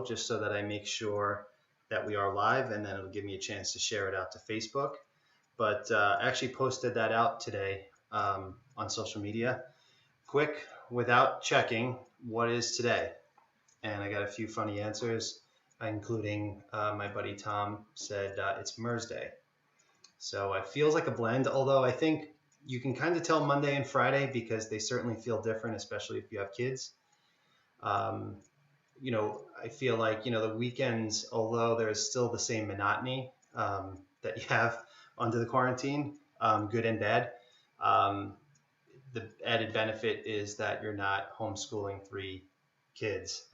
just so that I make sure that we are live, and then it'll give me a chance to share it out to Facebook. But I actually posted that out today on social media, quick, without checking what is today. And I got a few funny answers, including my buddy Tom said it's MERS Day. So it feels like a blend, although I think you can kind of tell Monday and Friday because they certainly feel different, especially if you have kids. I feel like, the weekends, although there's still the same monotony that you have under the quarantine, good and bad. The added benefit is that you're not homeschooling 3 kids,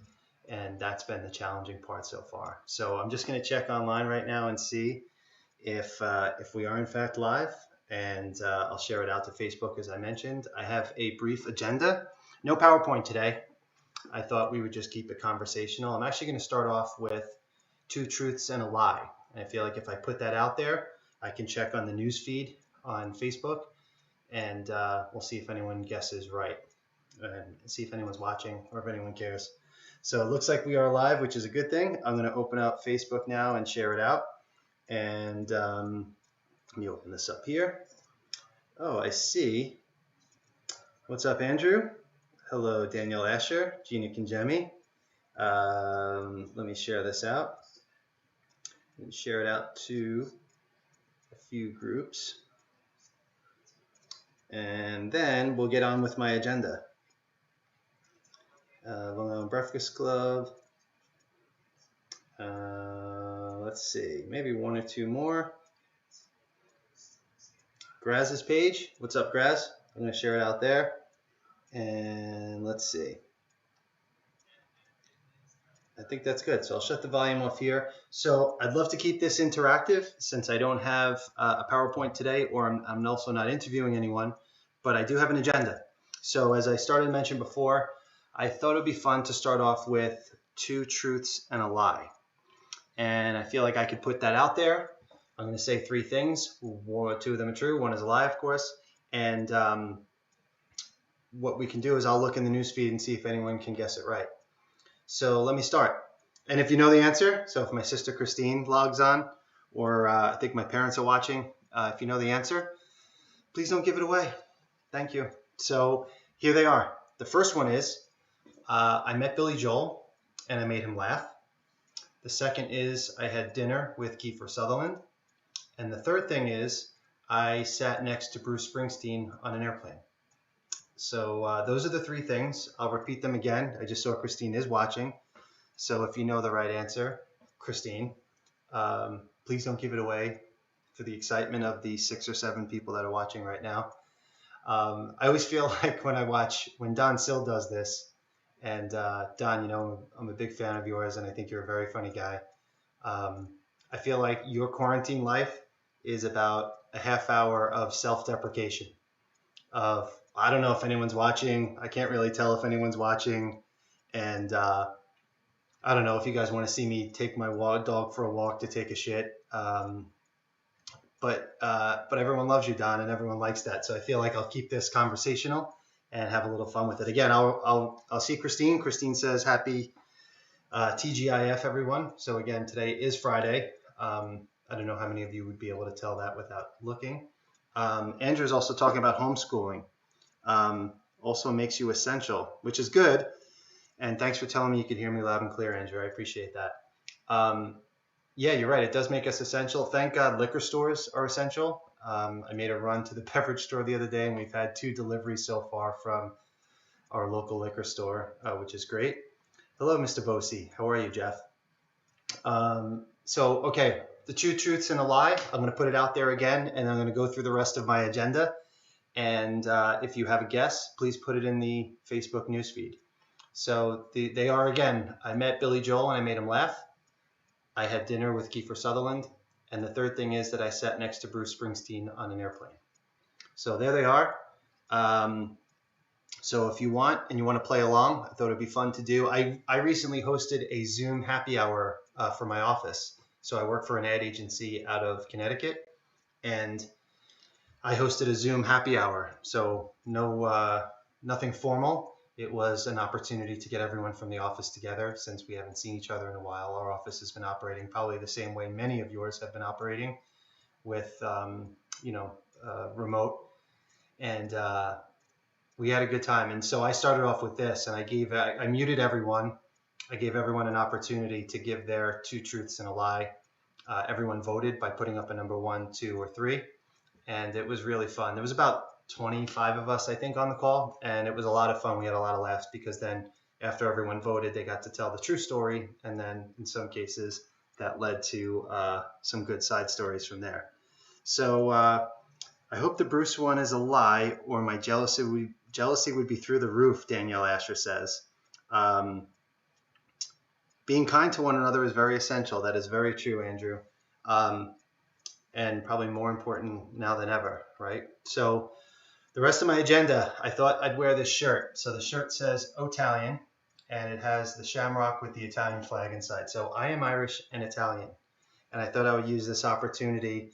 and that's been the challenging part so far. So I'm just going to check online right now and see if we are in fact live, and I'll share it out to Facebook as I mentioned. I have a brief agenda. No PowerPoint today. I thought we would just keep it conversational. I'm actually going to start off with 2 truths and a lie. And I feel like if I put that out there, I can check on the news feed on Facebook, and we'll see if anyone guesses right, and see if anyone's watching or if anyone cares. So it looks like we are live, which is a good thing. I'm going to open up Facebook now and share it out. And let me open this up here. Oh, I see. What's up, Andrew? Hello, Daniel Asher, Gina Kinjemi. Let me share this out and share it out to a few groups. And then we'll get on with my agenda. Long Island Breakfast Club. Let's see, maybe 1 or 2 more. Graz's page. What's up, Graz? I'm going to share it out there. And let's see. I think that's good. So I'll shut the volume off here. So I'd love to keep this interactive since I don't have a PowerPoint today, or I'm also not interviewing anyone, but I do have an agenda. So as I started to mention before, I thought it would be fun to start off with 2 truths and a lie. And I feel like I could put that out there. I'm going to say 3 things. 2 of them are true. 1 is a lie, of course. And what we can do is I'll look in the newsfeed and see if anyone can guess it right. So let me start. And if you know the answer, so if my sister Christine logs on, or I think my parents are watching, if you know the answer, please don't give it away. Thank you. So here they are. The first one is I met Billy Joel and I made him laugh. The second is I had dinner with Kiefer Sutherland. And the third thing is I sat next to Bruce Springsteen on an airplane. So those are the 3 things. I'll repeat them again. I just saw Christine is watching. So if you know the right answer, Christine, please don't give it away for the excitement of the 6 or 7 people that are watching right now. I always feel like when Don Sill does this, and Don, I'm a big fan of yours, and I think you're a very funny guy. I feel like your quarantine life is about a half hour of self-deprecation of, I don't know if anyone's watching. I can't really tell if anyone's watching. And I don't know if you guys want to see me take my dog for a walk to take a shit. But everyone loves you, Don, and everyone likes that. So I feel like I'll keep this conversational and have a little fun with it. Again, I'll see Christine. Christine says happy TGIF, everyone. So again, today is Friday. I don't know how many of you would be able to tell that without looking. Andrew's also talking about homeschooling. Also makes you essential, which is good. And thanks for telling me you could hear me loud and clear, Andrew. I appreciate that. Yeah, you're right. It does make us essential. Thank God liquor stores are essential. I made a run to the beverage store the other day, and we've had 2 deliveries so far from our local liquor store, which is great. Hello, Mr. Bosi. How are you, Jeff? Okay, the 2 truths and a lie. I'm going to put it out there again, and I'm going to go through the rest of my agenda. And if you have a guess, please put it in the Facebook newsfeed. So they are, again, I met Billy Joel and I made him laugh. I had dinner with Kiefer Sutherland. And the third thing is that I sat next to Bruce Springsteen on an airplane. So there they are. So if you want and you want to play along, I thought it'd be fun to do. I recently hosted a Zoom happy hour for my office. So I work for an ad agency out of Connecticut, and I hosted a Zoom happy hour. So nothing formal, It was an opportunity to get everyone from the office together since we haven't seen each other in a while. Our office has been operating probably the same way many of yours have been operating with, remote. And we had a good time. And so I started off with this, and I muted everyone. I gave everyone an opportunity to give their two truths and a lie. Everyone voted by putting up a number 1, 2, or 3, and it was really fun. There was about 25 of us, I think, on the call, and it was a lot of fun. We had a lot of laughs because then after everyone voted, they got to tell the true story, and then in some cases that led to some good side stories from there. So I hope the Bruce one is a lie, or my jealousy would be through the roof, Danielle Asher says. Being kind to one another is very essential. That is very true, Andrew. And probably more important now than ever, right? So the rest of my agenda, I thought I'd wear this shirt. So the shirt says Italian, and it has the shamrock with the Italian flag inside. So I am Irish and Italian. And I thought I would use this opportunity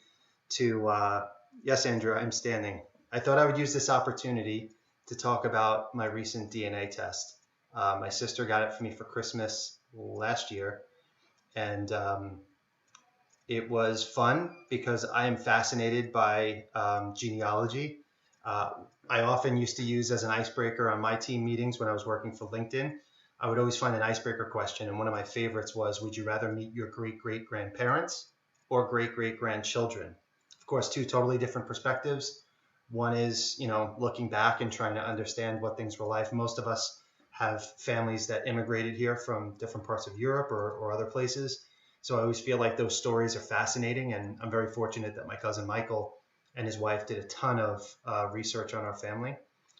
to, yes, Andrew, I'm standing. I thought I would use this opportunity to talk about my recent DNA test. My sister got it for me for Christmas last year, and it was fun because I am fascinated by genealogy. I often used to use as an icebreaker on my team meetings when I was working for LinkedIn. I would always find an icebreaker question, and one of my favorites was, would you rather meet your great-great-grandparents or great-great-grandchildren? Of course, two totally different perspectives. One is, looking back and trying to understand what things were like. Most of us have families that immigrated here from different parts of Europe or other places. So I always feel like those stories are fascinating, and I'm very fortunate that my cousin Michael and his wife did a ton of research on our family.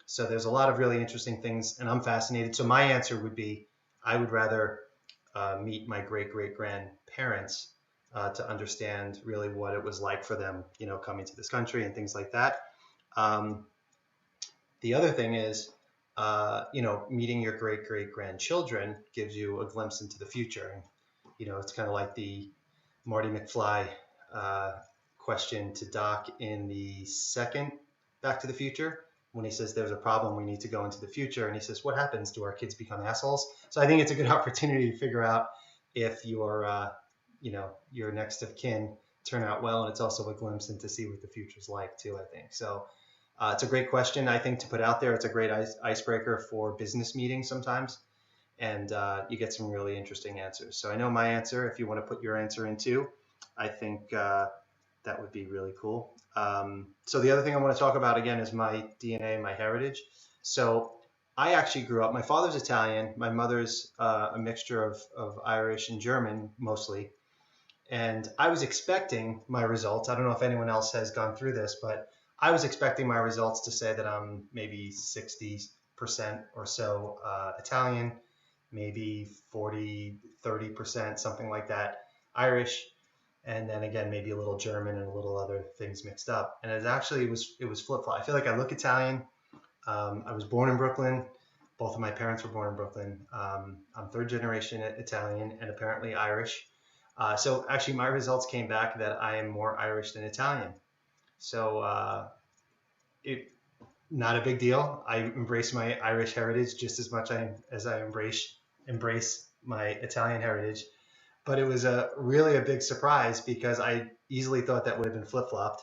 So there's a lot of really interesting things, and I'm fascinated. So my answer would be, I would rather meet my great-great-grandparents to understand really what it was like for them, coming to this country and things like that. The other thing is, meeting your great-great-grandchildren gives you a glimpse into the future. And, it's kind of like the Marty McFly question to Doc in the second Back to the Future, when he says there's a problem, we need to go into the future. And he says, what happens? Do our kids become assholes? So I think it's a good opportunity to figure out if your next of kin turn out well. And it's also a glimpse into see what the future's like too, I think. So it's a great question, I think, to put out there. It's a great icebreaker for business meetings sometimes. And you get some really interesting answers. So I know my answer. If you want to put your answer in too, I think that would be really cool. So the other thing I want to talk about again is my DNA, my heritage. So I actually grew up, my father's Italian, my mother's a mixture of Irish and German mostly. And I was expecting my results. I don't know if anyone else has gone through this, but I was expecting my results to say that I'm maybe 60% or so Italian, maybe 30%, something like that, Irish, and then again maybe a little German and a little other things mixed up. And it was flip-flop. I feel like I look Italian. I was born in Brooklyn. Both of my parents were born in Brooklyn. I'm third generation Italian and apparently Irish. So actually my results came back that I am more Irish than Italian. So not a big deal. I embrace my Irish heritage just as much as I embrace my Italian heritage. But it was really a big surprise because I easily thought that would have been flip-flopped.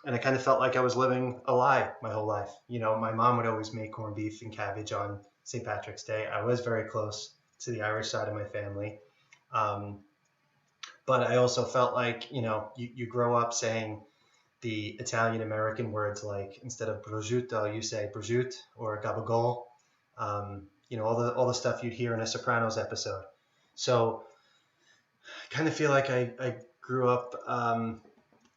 And I kind of felt like I was living a lie my whole life. My mom would always make corned beef and cabbage on St. Patrick's Day. I was very close to the Irish side of my family. But I also felt like, you grow up saying the Italian American words, like instead of prosciutto, you say prosciutto or gabagool, all the stuff you'd hear in a Sopranos episode. So I kind of feel like I grew up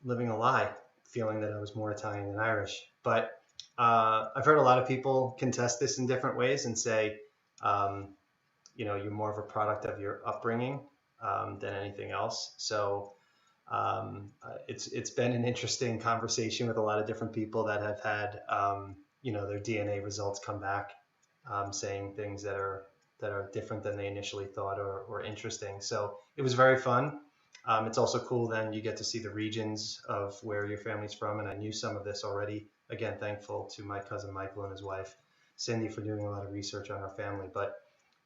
living a lie, feeling that I was more Italian than Irish. But I've heard a lot of people contest this in different ways and say, you're more of a product of your upbringing than anything else. So it's been an interesting conversation with a lot of different people that have had their DNA results come back saying things that are different than they initially thought or interesting. So it was very fun. It's also cool then you get to see the regions of where your family's from, and I knew some of this already. Again, thankful to my cousin Michael and his wife. Cindy for doing a lot of research on our family. But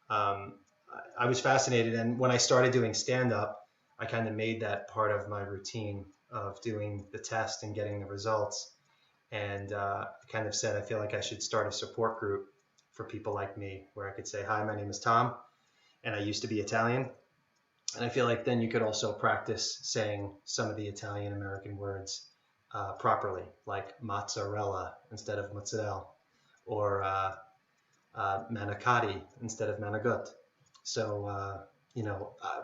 I was fascinated, and when I started doing stand-up, I kind of made that part of my routine of doing the test and getting the results. And kind of said, I feel like I should start a support group for people like me, where I could say, hi, my name is Tom, and I used to be Italian. And I feel like then you could also practice saying some of the Italian American words properly, like mozzarella instead of mozzarella, or manicotti instead of manigot. So,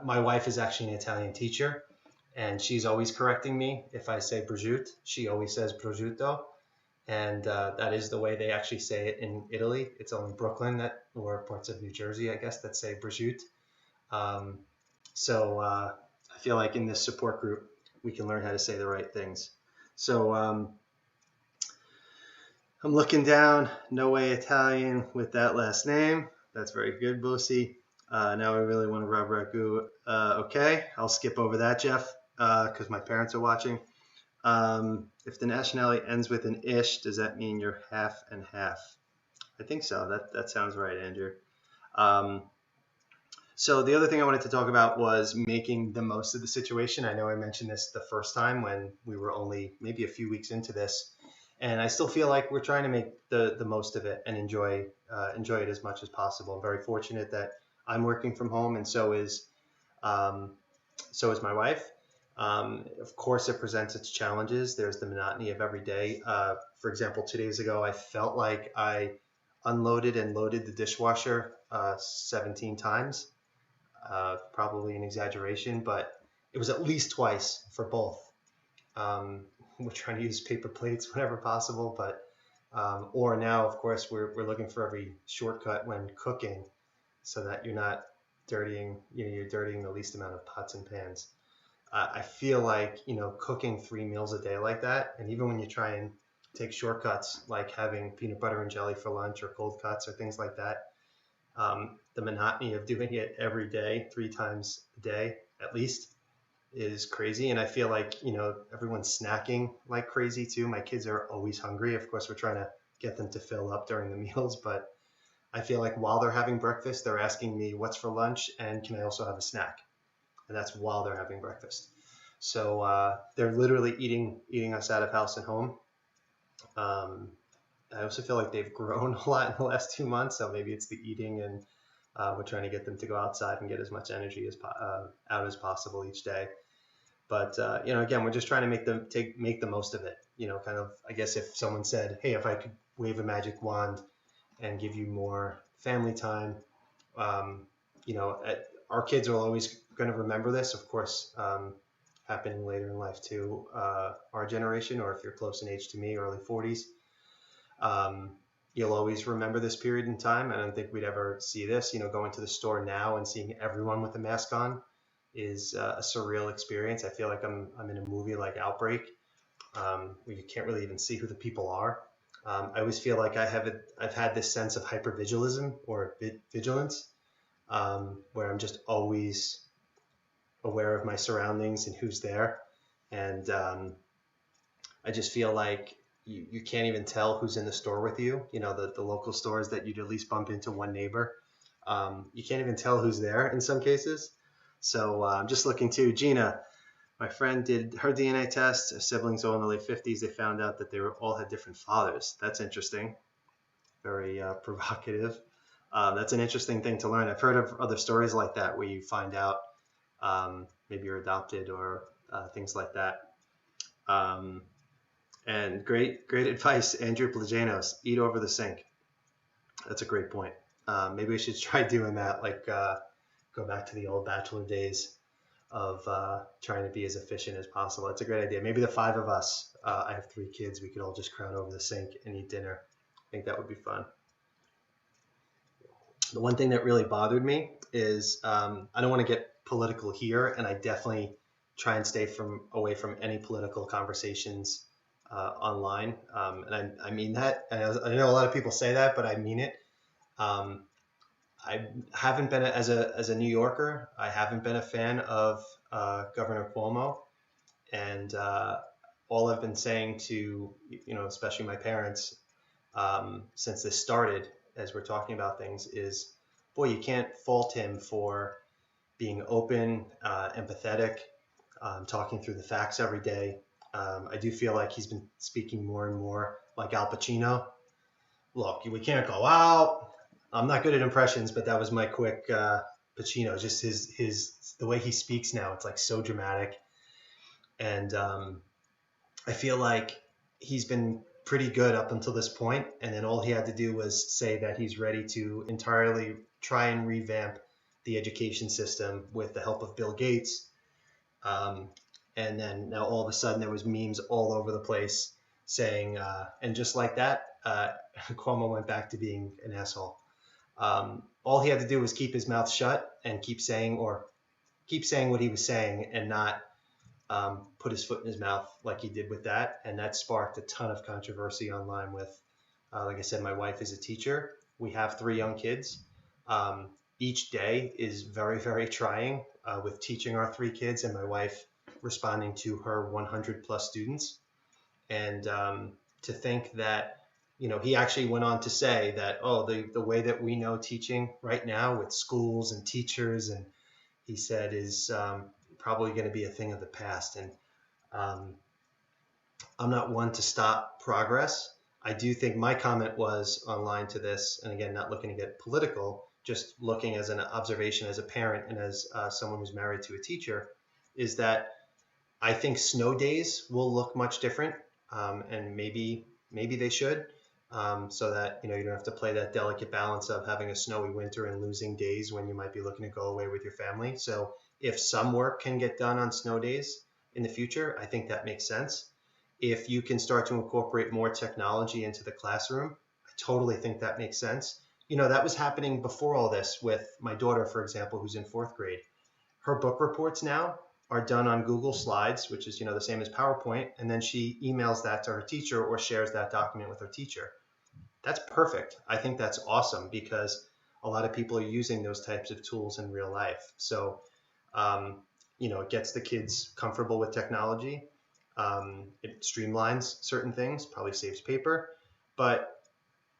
my wife is actually an Italian teacher, and she's always correcting me. If I say prosciutto, she always says prosciutto. And that is the way they actually say it in Italy. It's only Brooklyn or parts of New Jersey, I guess, that say prosciutto. So I feel like in this support group, we can learn how to say the right things. So I'm looking down, no way Italian with that last name. That's very good, Bosi. Now I really want to rub ragu. Okay, I'll skip over that, Jeff, because my parents are watching. If the nationality ends with an ish, does that mean you're half and half? I think so. That sounds right, Andrew. So the other thing I wanted to talk about was making the most of the situation. I know I mentioned this the first time when we were only maybe a few weeks into this, and I still feel like we're trying to make the most of it and enjoy it as much as possible. I'm very fortunate that I'm working from home, and so is my wife. Of course, it presents its challenges. There's the monotony of every day. For example, 2 days ago, I felt like I unloaded and loaded the dishwasher 17 times. Probably an exaggeration, but it was at least twice for both. We're trying to use paper plates whenever possible, but or now, of course, we're looking for every shortcut when cooking, so that you're not dirtying. You're dirtying the least amount of pots and pans. I feel like, cooking 3 meals a day like that, and even when you try and take shortcuts like having peanut butter and jelly for lunch or cold cuts or things like that, the monotony of doing it every day, 3 times a day at least, is crazy. And I feel like, everyone's snacking like crazy too. My kids are always hungry. Of course, we're trying to get them to fill up during the meals, but I feel like while they're having breakfast, they're asking me what's for lunch and can I also have a snack? And that's while they're having breakfast. So they're literally eating us out of house and home. I also feel like they've grown a lot in the last 2 months, so maybe it's the eating, and we're trying to get them to go outside and get as much energy out as possible each day. But again, we're just trying to make the most of it. Kind of, I guess if someone said, "Hey, if I could wave a magic wand and give you more family time," our kids are always going to remember this, of course, happening later in life too, our generation, or if you're close in age to me, early 40s, you'll always remember this period in time. I don't think we'd ever see this. Going to the store now and seeing everyone with a mask on is a surreal experience. I feel like I'm in a movie like Outbreak, where you can't really even see who the people are. I always feel like I've had this sense of hypervigilism or vigilance, where I'm just always aware of my surroundings and who's there. And I just feel like you can't even tell who's in the store with you. The local stores that you'd at least bump into one neighbor. You can't even tell who's there in some cases. So I'm just looking to Gina. My friend did her DNA test. Her siblings all in the late 50s. They found out that they all had different fathers. That's interesting. Very provocative. That's an interesting thing to learn. I've heard of other stories like that where you find out maybe you're adopted or things like that. And great advice, Andrew Plagianos. Eat over the sink. That's a great point. Maybe we should try doing that, like go back to the old bachelor days of trying to be as efficient as possible. That's a great idea. Maybe the 5 of us, I have 3 kids, we could all just crowd over the sink and eat dinner. I think that would be fun. The one thing that really bothered me is I don't want to get political here, and I definitely try and stay away from any political conversations online. And I mean that. I know a lot of people say that, but I mean it. I haven't been, as a New Yorker, I haven't been a fan of Governor Cuomo, and all I've been saying to, especially my parents, since this started, as we're talking about things is, boy, you can't fault him for being open, empathetic, talking through the facts every day. I do feel like he's been speaking more and more like Al Pacino. Look, we can't go out. I'm not good at impressions, but that was my quick Pacino. Just his the way he speaks now, it's like so dramatic. And I feel like he's been pretty good up until this point, and then all he had to do was say that he's ready to entirely try and revamp the education system with the help of Bill Gates. And then now all of a sudden there was memes all over the place saying, and just like that, Cuomo went back to being an asshole. All he had to do was keep his mouth shut and keep saying what he was saying and not put his foot in his mouth like he did with that. And that sparked a ton of controversy online with, like I said, my wife is a teacher. We have 3 young kids. Each day is very, very trying with teaching our 3 kids and my wife responding to her 100 plus students. And to think that, he actually went on to say that, the way that we know teaching right now with schools and teachers, and he said is probably going to be a thing of the past. And I'm not one to stop progress. I do think my comment was online to this, and again, not looking to get political, just looking as an observation as a parent and as someone who's married to a teacher, is that I think snow days will look much different, and maybe they should, so that you don't have to play that delicate balance of having a snowy winter and losing days when you might be looking to go away with your family. So if some work can get done on snow days in the future, I think that makes sense. If you can start to incorporate more technology into the classroom, I totally think that makes sense. That was happening before all this with my daughter, for example, who's in 4th grade. Her book reports now are done on Google Slides, which is, the same as PowerPoint. And then she emails that to her teacher or shares that document with her teacher. That's perfect. I think that's awesome because a lot of people are using those types of tools in real life. So, it gets the kids comfortable with technology. It streamlines certain things, probably saves paper, but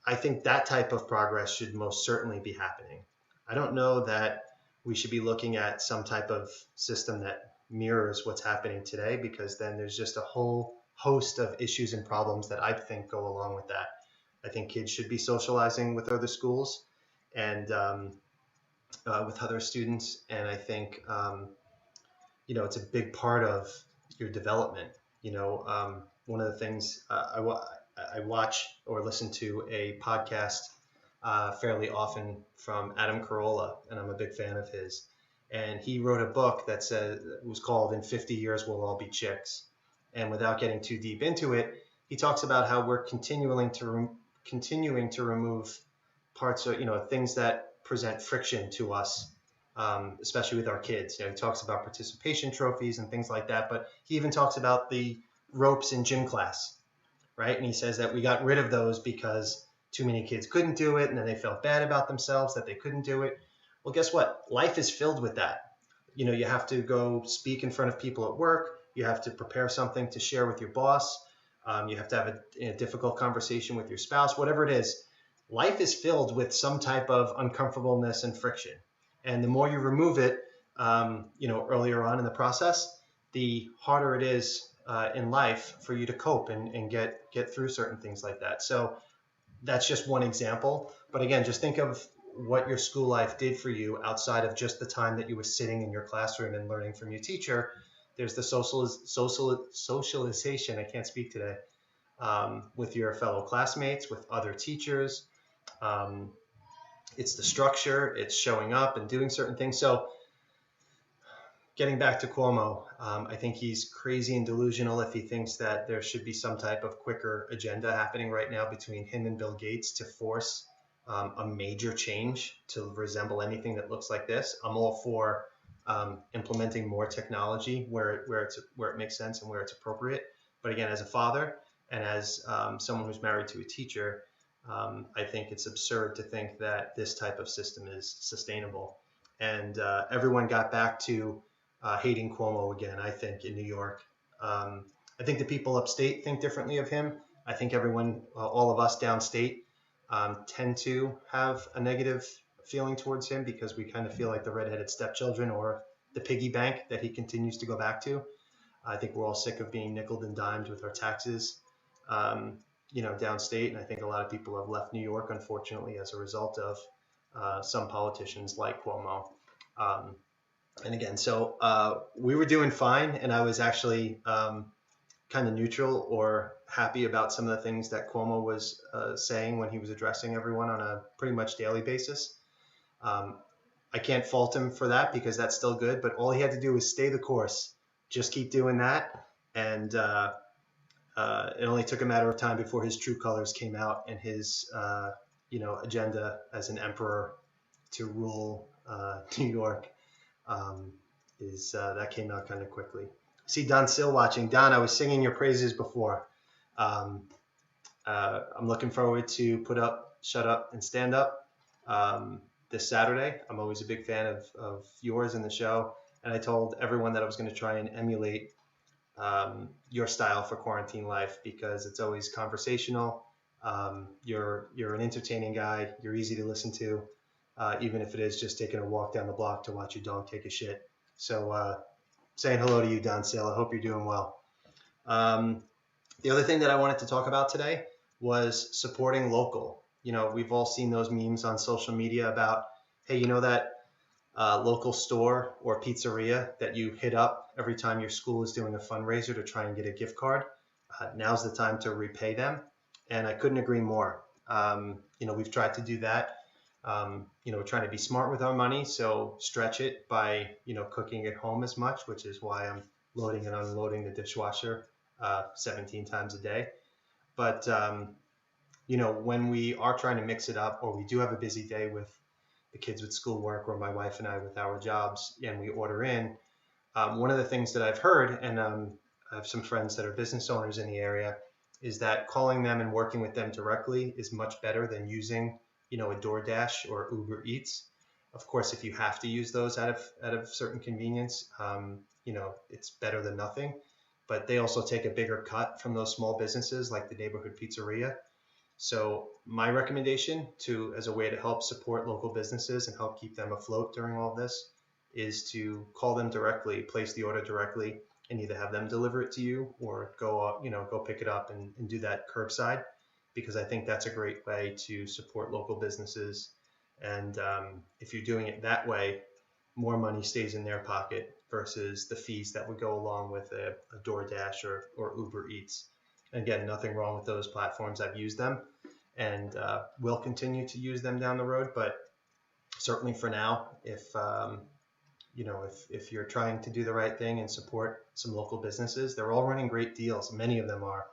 I think that type of progress should most certainly be happening. I don't know that we should be looking at some type of system that mirrors what's happening today, because then there's just a whole host of issues and problems that I think go along with that. I think kids should be socializing with other schools and with other students. And I think, it's a big part of your development. One of the things I watch or listen to a podcast fairly often from Adam Carolla, and I'm a big fan of his. And he wrote a book that was called "In 50 Years We'll All Be Chicks." And without getting too deep into it, he talks about how we're continuing to remove parts of things that present friction to us, especially with our kids. He talks about participation trophies and things like that, but he even talks about the ropes in gym class, right? And he says that we got rid of those because too many kids couldn't do it, and then they felt bad about themselves that they couldn't do it. Well, guess what? Life is filled with that. You have to go speak in front of people at work. You have to prepare something to share with your boss. You have to have a difficult conversation with your spouse, whatever it is. Life is filled with some type of uncomfortableness and friction. And the more you remove it, earlier on in the process, the harder it is in life for you to cope and get through certain things like that. So that's just one example. But again, just think of what your school life did for you outside of just the time that you were sitting in your classroom and learning from your teacher. There's the socialization, I can't speak today, with your fellow classmates, with other teachers. It's the structure, it's showing up and doing certain things. So getting back to Cuomo, I think he's crazy and delusional if he thinks that there should be some type of quicker agenda happening right now between him and Bill Gates to force a major change to resemble anything that looks like this. I'm all for implementing more technology where it makes sense and where it's appropriate. But again, as a father and as someone who's married to a teacher, I think it's absurd to think that this type of system is sustainable. And everyone got back to hating Cuomo again, I think, in New York. I think the people upstate think differently of him. I think everyone, all of us downstate, tend to have a negative feeling towards him because we kind of feel like the redheaded stepchildren or the piggy bank that he continues to go back to. I think we're all sick of being nickeled and dimed with our taxes, downstate. And I think a lot of people have left New York, unfortunately, as a result of some politicians like Cuomo. And again, so we were doing fine, and I was actually kind of neutral or happy about some of the things that Cuomo was saying when he was addressing everyone on a pretty much daily basis. I can't fault him for that because that's still good, but all he had to do was stay the course, just keep doing that, and it only took a matter of time before his true colors came out and his agenda as an emperor to rule New York that came out kind of quickly. See Don Sill watching. Don, I was singing your praises before. I'm looking forward to Put Up, Shut Up, and Stand Up this Saturday. I'm always a big fan of yours and the show. And I told everyone that I was going to try and emulate your style for quarantine life because it's always conversational. You're an entertaining guy. You're easy to listen to, even if it is just taking a walk down the block to watch your dog take a shit. So saying hello to you, Don Sale. I hope you're doing well. The other thing that I wanted to talk about today was supporting local. We've all seen those memes on social media about, hey, that local store or pizzeria that you hit up every time your school is doing a fundraiser to try and get a gift card. Now's the time to repay them. And I couldn't agree more. We've tried to do that. We're trying to be smart with our money, so stretch it by, cooking at home as much, which is why I'm loading and unloading the dishwasher 17 times a day. But, when we are trying to mix it up or we do have a busy day with the kids with schoolwork or my wife and I with our jobs and we order in, one of the things that I've heard, and I have some friends that are business owners in the area, is that calling them and working with them directly is much better than using a DoorDash or Uber Eats. Of course, if you have to use those out of certain convenience, it's better than nothing. But they also take a bigger cut from those small businesses like the neighborhood pizzeria. So my recommendation as a way to help support local businesses and help keep them afloat during all of this is to call them directly, place the order directly, and either have them deliver it to you or go pick it up and do that curbside. Because I think that's a great way to support local businesses. And if you're doing it that way, more money stays in their pocket versus the fees that would go along with a DoorDash or Uber Eats. Again, nothing wrong with those platforms. I've used them and will continue to use them down the road. But certainly for now, if you're trying to do the right thing and support some local businesses, they're all running great deals. Many of them are.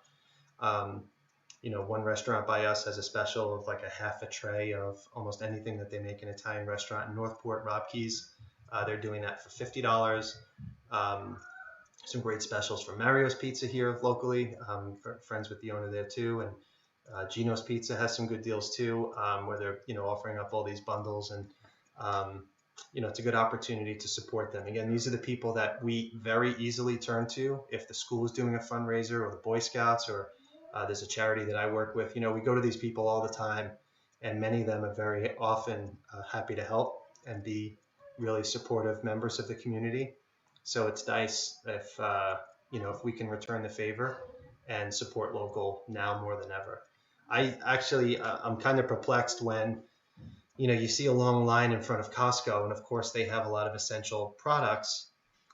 One restaurant by us has a special of like a half a tray of almost anything that they make in an Italian restaurant in Northport, Rob Key's. They're doing that for $50. Some great specials from Mario's Pizza here locally. Friends with the owner there too. And Gino's Pizza has some good deals too, where they're, offering up all these bundles. And, it's a good opportunity to support them. Again, these are the people that we very easily turn to if the school is doing a fundraiser or the Boy Scouts or there's a charity that I work with. We go to these people all the time, and many of them are very often happy to help and be really supportive members of the community. So it's nice if we can return the favor and support local now more than ever. I'm kind of perplexed when, you see a long line in front of Costco, and of course they have a lot of essential products.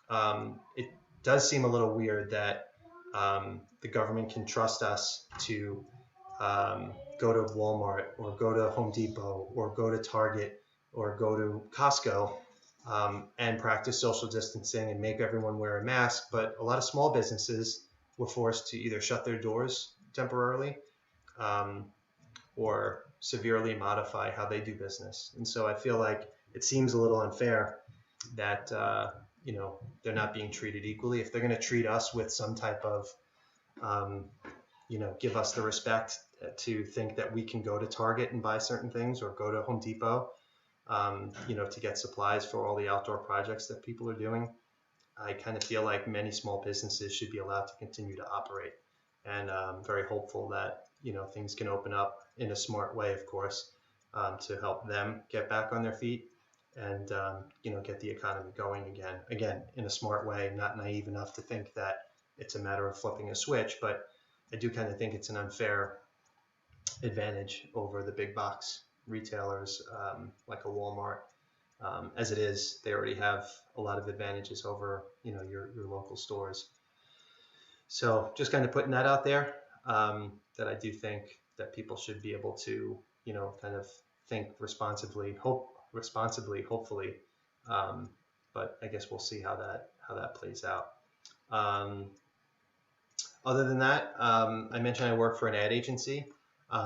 It does seem a little weird that the government can trust us to go to Walmart or go to Home Depot or go to Target or go to Costco and practice social distancing and make everyone wear a mask. But a lot of small businesses were forced to either shut their doors temporarily or severely modify how they do business. And so I feel like it seems a little unfair that they're not being treated equally. If they're going to treat us with some type of give us the respect to think that we can go to Target and buy certain things or go to Home Depot, to get supplies for all the outdoor projects that people are doing. I kind of feel like many small businesses should be allowed to continue to operate. And I'm very hopeful that, things can open up in a smart way, of course, to help them get back on their feet and get the economy going again in a smart way, not naive enough to think that it's a matter of flipping a switch, but I do kind of think it's an unfair advantage over the big box retailers, like a Walmart. As it is, they already have a lot of advantages over your local stores. So just kind of putting that out there, that I do think that people should be able to kind of think responsibly, hopefully. But I guess we'll see how that plays out. Other than that, I mentioned I work for an ad agency.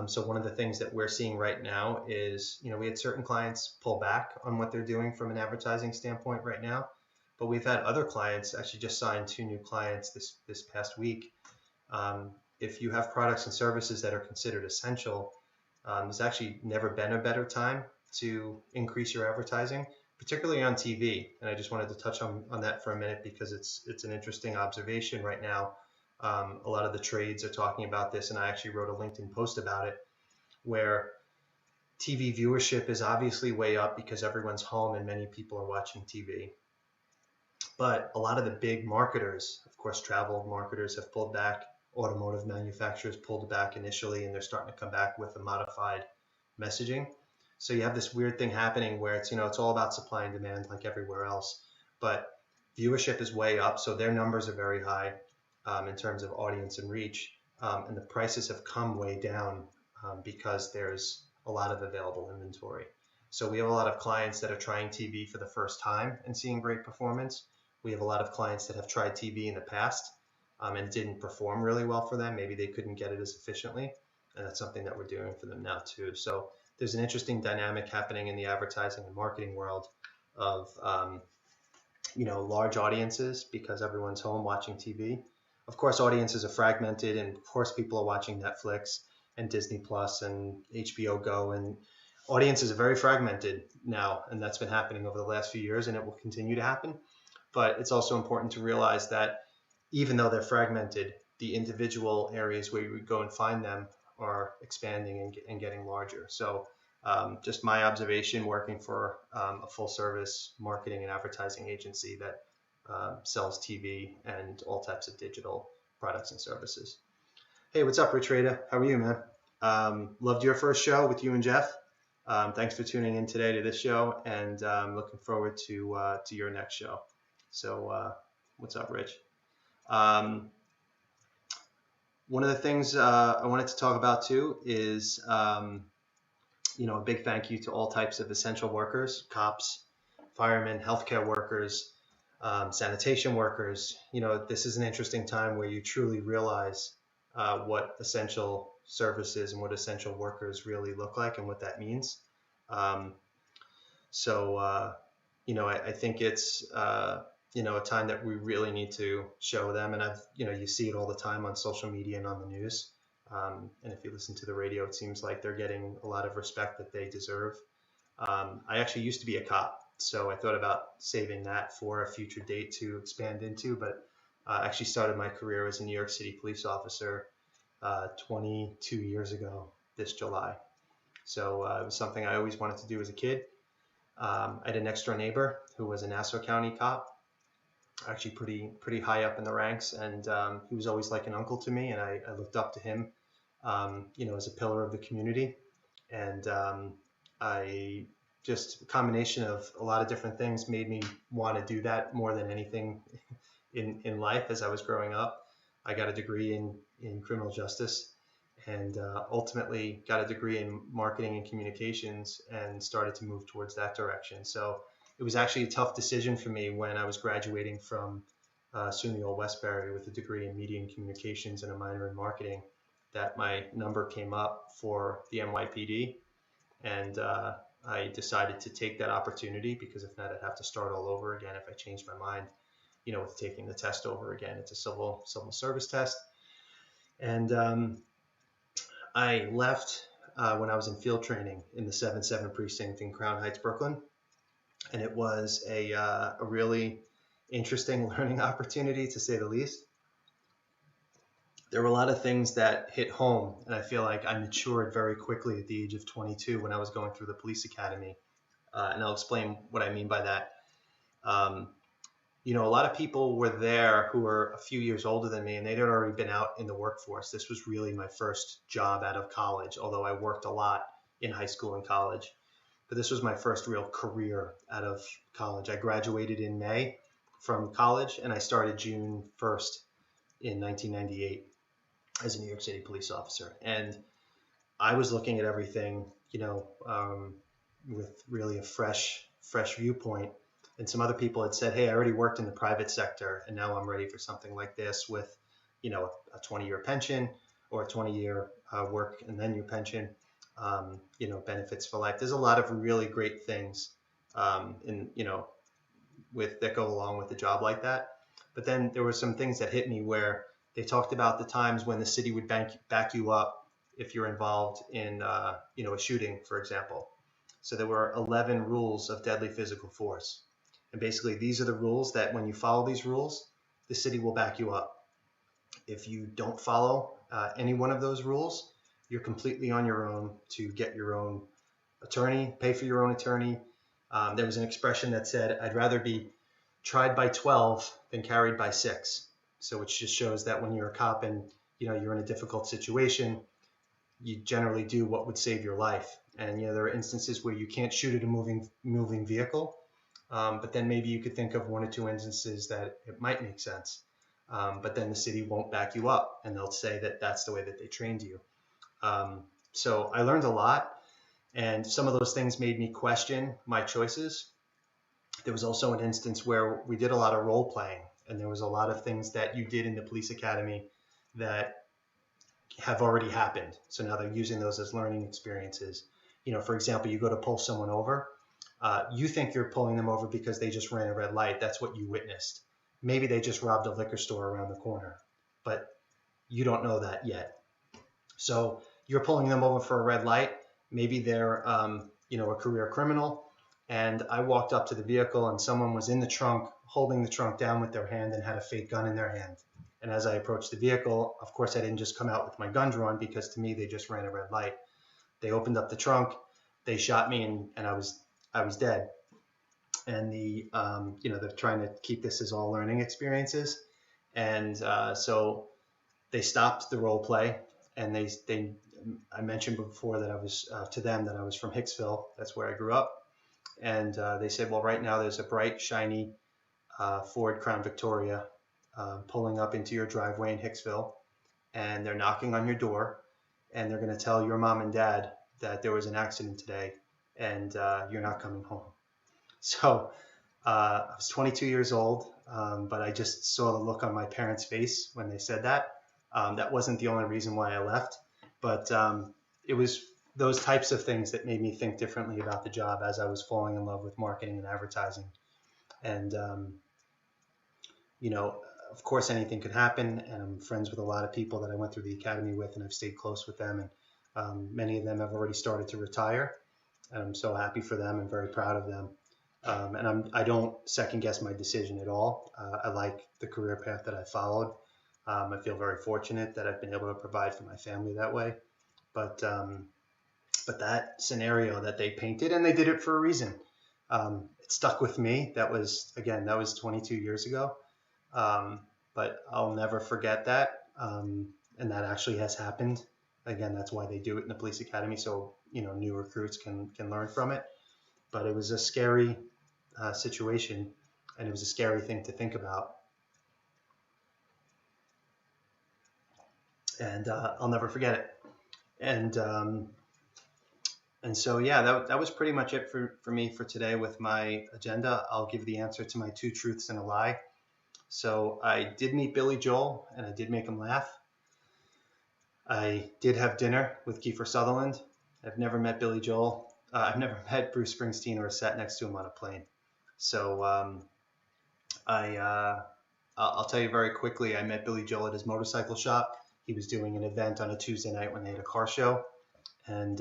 So one of the things that we're seeing right now is, we had certain clients pull back on what they're doing from an advertising standpoint right now, but we've had other clients, actually just signed 2 new clients this past week. If you have products and services that are considered essential, there's actually never been a better time to increase your advertising, particularly on TV. And I just wanted to touch on that for a minute because it's an interesting observation right now. A lot of the trades are talking about this, and I actually wrote a LinkedIn post about it, where TV viewership is obviously way up because everyone's home and many people are watching TV. But a lot of the big marketers, of course, travel marketers have pulled back. Automotive manufacturers pulled back initially, and they're starting to come back with a modified messaging. So you have this weird thing happening where it's all about supply and demand like everywhere else, but viewership is way up, so their numbers are very high in terms of audience and reach, and the prices have come way down because there's a lot of available inventory. So we have a lot of clients that are trying TV for the first time and seeing great performance. We have a lot of clients that have tried TV in the past and didn't perform really well for them. Maybe they couldn't get it as efficiently, and that's something that we're doing for them now too. So there's an interesting dynamic happening in the advertising and marketing world of large audiences because everyone's home watching TV. Of course, audiences are fragmented, and of course people are watching Netflix and Disney Plus and HBO Go, and audiences are very fragmented now, and that's been happening over the last few years, and it will continue to happen. But it's also important to realize that even though they're fragmented, the individual areas where you would go and find them are expanding and getting larger. So just my observation working for a full service marketing and advertising agency that sells TV and all types of digital products and services. Hey, what's up, Rich Rada? How are you, man? Loved your first show with you and Jeff. Thanks for tuning in today to this show, and looking forward to your next show. So what's up, Rich? One of the things I wanted to talk about too is a big thank you to all types of essential workers, cops, firemen, healthcare workers, sanitation workers. This is an interesting time where you truly realize what essential services and what essential workers really look like and what that means. I think it's a time that we really need to show them, and you see it all the time on social media and on the news. And if you listen to the radio, it seems like they're getting a lot of respect that they deserve. I actually used to be a cop, so I thought about saving that for a future date to expand into, but I actually started my career as a New York City police officer 22 years ago this July. So it was something I always wanted to do as a kid. I had an next door neighbor who was a Nassau County cop, actually pretty high up in the ranks, and he was always like an uncle to me, and I looked up to him, as a pillar of the community. And I just a combination of a lot of different things made me want to do that more than anything in life. As I was growing up, I got a degree in criminal justice, and ultimately got a degree in marketing and communications, and started to move towards that direction. So it was actually a tough decision for me when I was graduating from SUNY Old Westbury with a degree in media and communications and a minor in marketing, that my number came up for the NYPD, and I decided to take that opportunity, because if not, I'd have to start all over again if I changed my mind, with taking the test over again. It's a civil service test. And I left when I was in field training in the 7-7 precinct in Crown Heights, Brooklyn. And it was a really interesting learning opportunity, to say the least. there were a lot of things that hit home, and I feel like I matured very quickly at the age of 22 when I was going through the police academy. And I'll explain what I mean by that. Um, a lot of people were there who were a few years older than me, and they'd already been out in the workforce. This was really my first job out of college, although I worked a lot in high school and college. But this was my first real career out of college. I graduated in May from college, and I started June 1st in 1998 as a New York City police officer. And I was looking at everything, with really a fresh viewpoint. And some other people had said, hey, I already worked in the private sector, and now I'm ready for something like this with, a 20-year pension or a 20-year work and then your pension, benefits for life. There's a lot of really great things, that go along with a job like that. But then there were some things that hit me where they talked about the times when the city would back you up if you're involved in, a shooting, for example. So there were 11 rules of deadly physical force. And basically, these are the rules that when you follow these rules, the city will back you up. If you don't follow any one of those rules, you're completely on your own to get your own attorney, pay for your own attorney. There was an expression that said, I'd rather be tried by 12 than carried by 6. So which just shows that when you're a cop and you're in a difficult situation, you generally do what would save your life. And there are instances where you can't shoot at a moving vehicle, but then maybe you could think of one or two instances that it might make sense. But then the city won't back you up, and they'll say that that's the way that they trained you. So I learned a lot, and some of those things made me question my choices. There was also an instance where we did a lot of role playing, and there was a lot of things that you did in the police academy that have already happened. So now they're using those as learning experiences. For example, you go to pull someone over. You think you're pulling them over because they just ran a red light. That's what you witnessed. Maybe they just robbed a liquor store around the corner, but you don't know that yet. So you're pulling them over for a red light. Maybe they're, a career criminal. And I walked up to the vehicle and someone was in the trunk, holding the trunk down with their hand and had a fake gun in their hand. And as I approached the vehicle, of course, I didn't just come out with my gun drawn because to me, they just ran a red light. They opened up the trunk, they shot me, and I was dead. And they're trying to keep this as all learning experiences. And so they stopped the role play, and I mentioned before that I was to them that I was from Hicksville. That's where I grew up. And they said, well, right now there's a bright, shiny Ford Crown Victoria pulling up into your driveway in Hicksville, and they're knocking on your door, and they're going to tell your mom and dad that there was an accident today, and you're not coming home. So I was 22 years old, but I just saw the look on my parents' face when they said that. That wasn't the only reason why I left, but it was those types of things that made me think differently about the job as I was falling in love with marketing and advertising. And, of course, anything could happen, and I'm friends with a lot of people that I went through the academy with, and I've stayed close with them, and many of them have already started to retire, and I'm so happy for them and very proud of them. And I don't second guess my decision at all. I like the career path that I followed. I feel very fortunate that I've been able to provide for my family that way. But that scenario that they painted, and they did it for a reason, it stuck with me. That was 22 years ago. But I'll never forget that. And that actually has happened. Again, that's why they do it in the police academy. So, new recruits can learn from it. But it was a scary situation, and it was a scary thing to think about. And I'll never forget it. And so, yeah, that was pretty much it for me for today with my agenda. I'll give the answer to my 2 truths and a lie. So I did meet Billy Joel, and I did make him laugh. I did have dinner with Kiefer Sutherland. I've never met Billy Joel. I've never met Bruce Springsteen or sat next to him on a plane. So I'll tell you very quickly, I met Billy Joel at his motorcycle shop. He was doing an event on a Tuesday night when they had a car show. And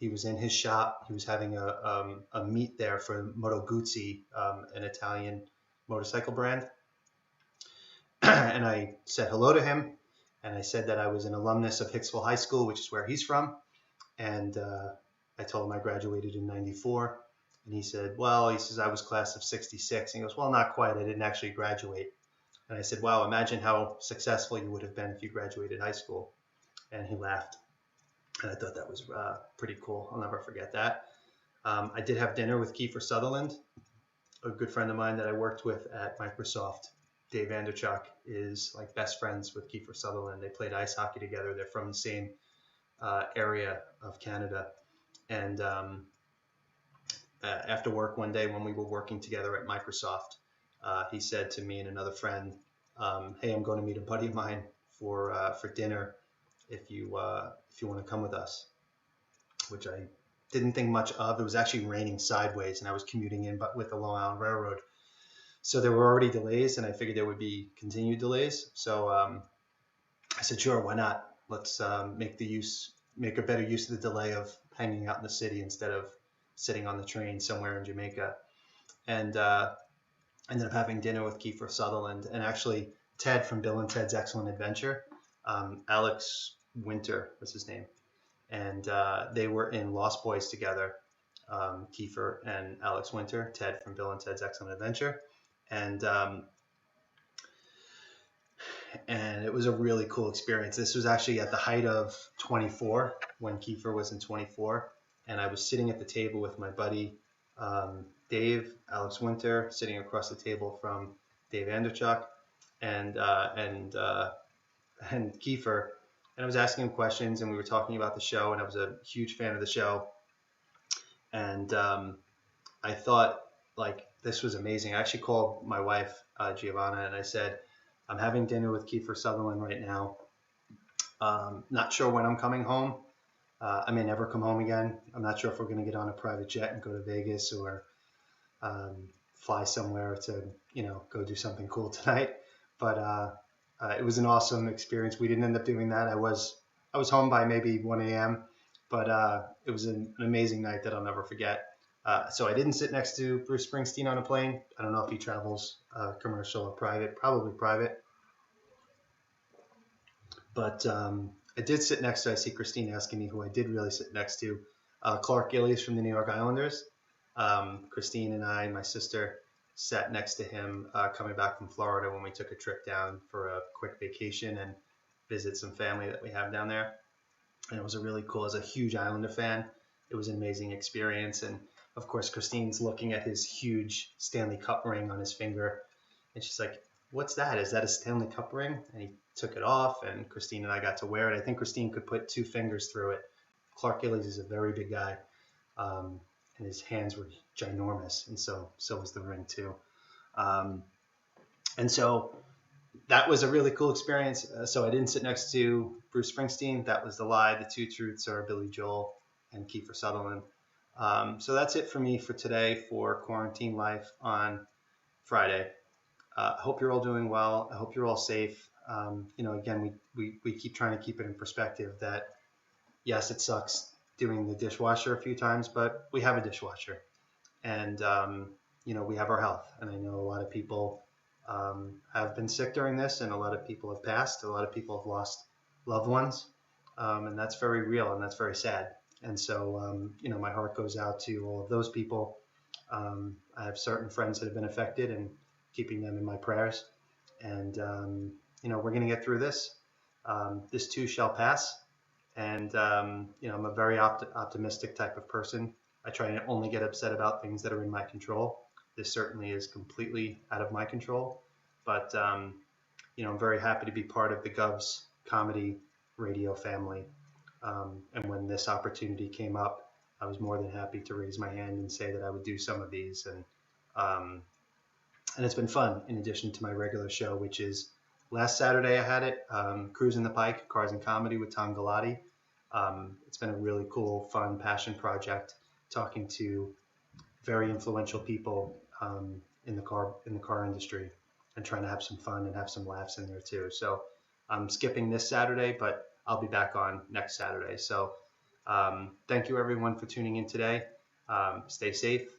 he was in his shop. He was having a meet there for Moto Guzzi, an Italian motorcycle brand. And I said hello to him. And I said that I was an alumnus of Hicksville High School, which is where he's from. And I told him I graduated in 94. And he said, well, he says, I was class of 66. And he goes, well, not quite. I didn't actually graduate. And I said, wow, imagine how successful you would have been if you graduated high school. And he laughed. And I thought that was pretty cool. I'll never forget that. I did have dinner with Kiefer Sutherland, a good friend of mine that I worked with at Microsoft. Dave Vanderchuk is like best friends with Kiefer Sutherland. They played ice hockey together. They're from the same area of Canada. And after work one day when we were working together at Microsoft, he said to me and another friend, hey, I'm going to meet a buddy of mine for dinner if you want to come with us, which I didn't think much of. It was actually raining sideways, and I was commuting in but with the Long Island Railroad. So there were already delays, and I figured there would be continued delays. So I said, sure, why not? Let's make a better use of the delay of hanging out in the city instead of sitting on the train somewhere in Jamaica. And ended up having dinner with Kiefer Sutherland and actually Ted from Bill and Ted's Excellent Adventure. Alex Winter was his name. And they were in Lost Boys together, Kiefer and Alex Winter, Ted from Bill and Ted's Excellent Adventure. And it was a really cool experience. This was actually at the height of 24, when Kiefer was in 24. And I was sitting at the table with my buddy Dave, Alex Winter, sitting across the table from Dave Vanderchuk and Kiefer. And I was asking him questions, and we were talking about the show, and I was a huge fan of the show. And I thought, like, this was amazing. I actually called my wife, Giovanna, and I said, I'm having dinner with Kiefer Sutherland right now. Not sure when I'm coming home. I may never come home again. I'm not sure if we're going to get on a private jet and go to Vegas or fly somewhere to, go do something cool tonight. But it was an awesome experience. We didn't end up doing that. I was home by maybe 1 a.m., but it was an amazing night that I'll never forget. So I didn't sit next to Bruce Springsteen on a plane. I don't know if he travels commercial or private, probably private. But I did sit next to, I see Christine asking me who I did really sit next to, Clark Gillies from the New York Islanders. Christine and I and my sister sat next to him coming back from Florida when we took a trip down for a quick vacation and visit some family that we have down there. And it was a really cool, as a huge Islander fan, it was an amazing experience. And of course, Christine's looking at his huge Stanley Cup ring on his finger. And she's like, what's that? Is that a Stanley Cup ring? And he took it off, and Christine and I got to wear it. I think Christine could put 2 fingers through it. Clark Gillies is a very big guy, and his hands were ginormous, and so was the ring too. And so that was a really cool experience. So I didn't sit next to Bruce Springsteen. That was the lie. The 2 truths are Billy Joel and Kiefer Sutherland. So that's it for me for today for Quarantine Life on Friday. I hope you're all doing well. I hope you're all safe. Again, we keep trying to keep it in perspective that, yes, it sucks doing the dishwasher a few times, but we have a dishwasher. And, we have our health. And I know a lot of people have been sick during this, and a lot of people have passed. A lot of people have lost loved ones. And that's very real, and that's very sad. And so, my heart goes out to all of those people. I have certain friends that have been affected, and keeping them in my prayers. And, we're going to get through this. This too shall pass. And, I'm a very optimistic type of person. I try to only get upset about things that are in my control. This certainly is completely out of my control. But, I'm very happy to be part of the Govs comedy radio family. And when this opportunity came up, I was more than happy to raise my hand and say that I would do some of these. And it's been fun, in addition to my regular show, which is last Saturday I had it, Cruising the Pike, Cars and Comedy with Tom Galati. It's been a really cool, fun, passion project, talking to very influential people in the car industry, and trying to have some fun and have some laughs in there too. So I'm skipping this Saturday, but I'll be back on next Saturday. So thank you everyone for tuning in today. Stay safe,